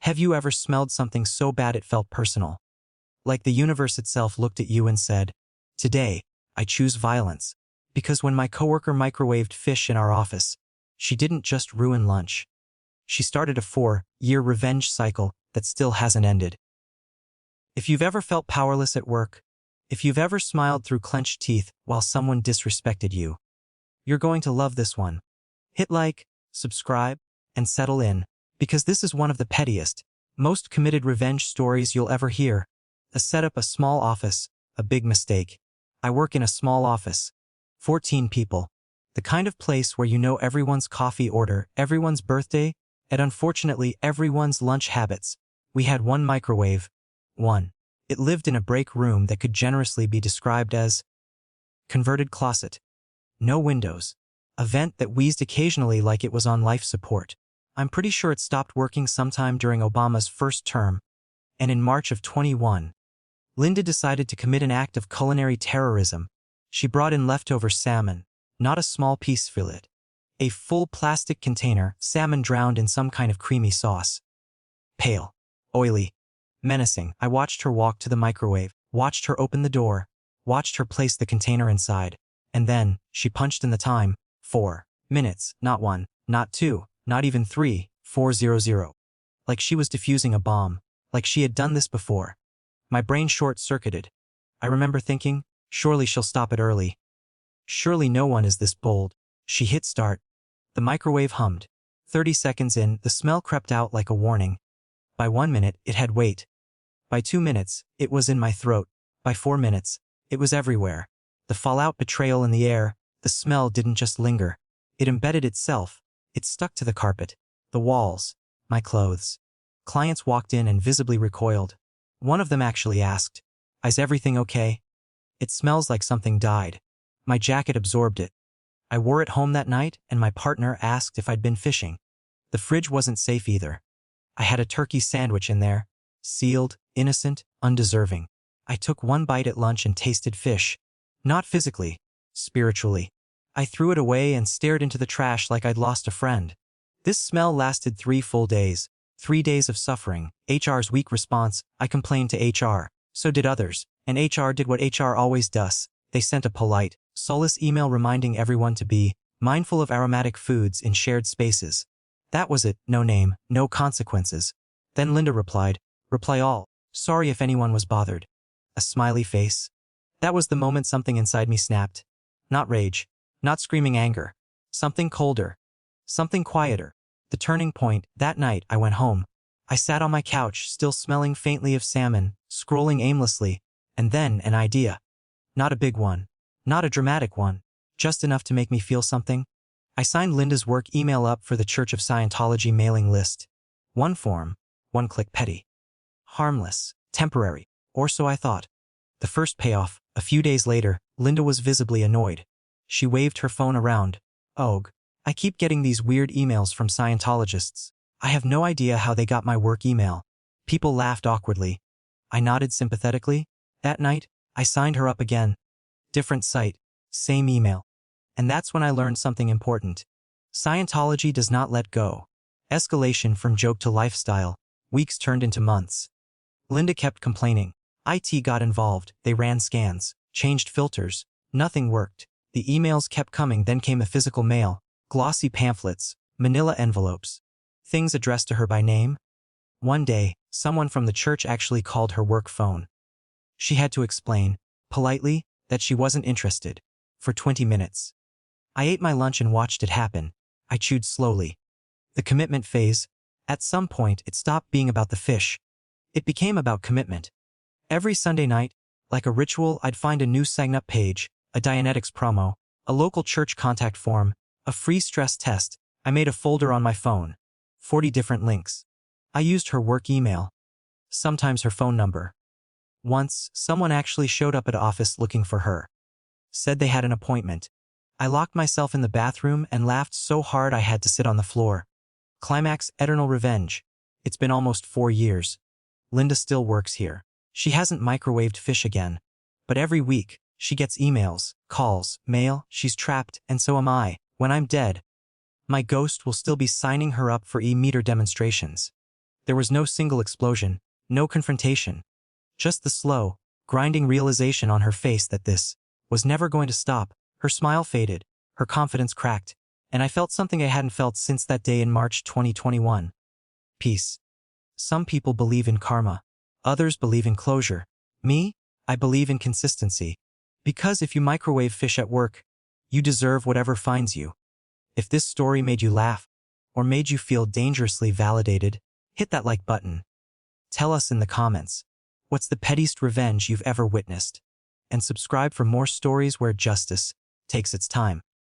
Have you ever smelled something so bad it felt personal? Like the universe itself looked at you and said, "Today, I choose violence." Because when my coworker microwaved fish in our office, she didn't just ruin lunch. She started a 4-year revenge cycle that still hasn't ended. If you've ever felt powerless at work, if you've ever smiled through clenched teeth while someone disrespected you, you're going to love this one. Hit like, subscribe, and settle in, because this is one of the pettiest, most committed revenge stories you'll ever hear. A setup, a small office, a big mistake. I work in a small office. 14 people. The kind of place where you know everyone's coffee order, everyone's birthday, and unfortunately everyone's lunch habits. We had one microwave. One. It lived in a break room that could generously be described as converted closet. No windows. A vent that wheezed occasionally like it was on life support. I'm pretty sure it stopped working sometime during Obama's first term. And in March of 21, Linda decided to commit an act of culinary terrorism. She brought in leftover salmon, not a small piece fillet. A full plastic container, salmon drowned in some kind of creamy sauce. Pale. Oily. Menacing. I watched her walk to the microwave, watched her open the door, watched her place the container inside, and then, she punched in the time. 4 minutes, not 1, not 2, not even 3, 400. Like she was defusing a bomb, like she had done this before. My brain short-circuited. I remember thinking, surely she'll stop it early. Surely no one is this bold. She hit start. The microwave hummed. 30 seconds in, the smell crept out like a warning. By 1 minute, it had weight. By 2 minutes, it was in my throat. By 4 minutes, it was everywhere. The fallout, betrayal in the air. The smell didn't just linger. It embedded itself. It stuck to the carpet, the walls, my clothes. Clients walked in and visibly recoiled. One of them actually asked, "Is everything okay? It smells like something died." My jacket absorbed it. I wore it home that night, and my partner asked if I'd been fishing. The fridge wasn't safe either. I had a turkey sandwich in there, sealed, innocent, undeserving. I took one bite at lunch and tasted fish. Not physically, spiritually. I threw it away and stared into the trash like I'd lost a friend. This smell lasted 3 full days. 3 days of suffering. HR's weak response: I complained to HR. So did others. And HR did what HR always does. They sent a polite, soulless email reminding everyone to be mindful of aromatic foods in shared spaces. That was it. No name, no consequences. Then Linda replied, "Reply all. Sorry if anyone was bothered." A smiley face. That was the moment something inside me snapped. Not rage. Not screaming anger. Something colder. Something quieter. The turning point. That night, I went home. I sat on my couch, still smelling faintly of salmon, scrolling aimlessly, and then an idea. Not a big one. Not a dramatic one. Just enough to make me feel something. I signed Linda's work email up for the Church of Scientology mailing list. One form, one click, petty. Harmless, temporary, or so I thought. The first payoff, a few days later, Linda was visibly annoyed. She waved her phone around. "Og, I keep getting these weird emails from Scientologists. I have no idea how they got my work email." People laughed awkwardly. I nodded sympathetically. That night, I signed her up again. Different site, same email. And that's when I learned something important. Scientology does not let go. Escalation from joke to lifestyle. Weeks turned into months. Linda kept complaining. IT got involved. They ran scans, changed filters. Nothing worked. The emails kept coming. Then came the physical mail, glossy pamphlets, manila envelopes, things addressed to her by name. One day, someone from the church actually called her work phone. She had to explain, politely, that she wasn't interested. For 20 minutes. I ate my lunch and watched it happen. I chewed slowly. The commitment phase. At some point, it stopped being about the fish. It became about commitment. Every Sunday night, like a ritual, I'd find a new sign-up page, a Dianetics promo, a local church contact form, a free stress test. I made a folder on my phone. 40 different links. I used her work email. Sometimes her phone number. Once, someone actually showed up at office looking for her. Said they had an appointment. I locked myself in the bathroom and laughed so hard I had to sit on the floor. Climax, eternal revenge. It's been almost 4 years. Linda still works here. She hasn't microwaved fish again. But every week, she gets emails, calls, mail. She's trapped, and so am I. When I'm dead, my ghost will still be signing her up for e-meter demonstrations. There was no single explosion, no confrontation. Just the slow, grinding realization on her face that this was never going to stop. Her smile faded, her confidence cracked, and I felt something I hadn't felt since that day in March 2021. Peace. Some people believe in karma. Others believe in closure. Me? I believe in consistency. Because if you microwave fish at work, you deserve whatever finds you. If this story made you laugh, or made you feel dangerously validated, hit that like button. Tell us in the comments, what's the pettiest revenge you've ever witnessed? And subscribe for more stories where justice takes its time.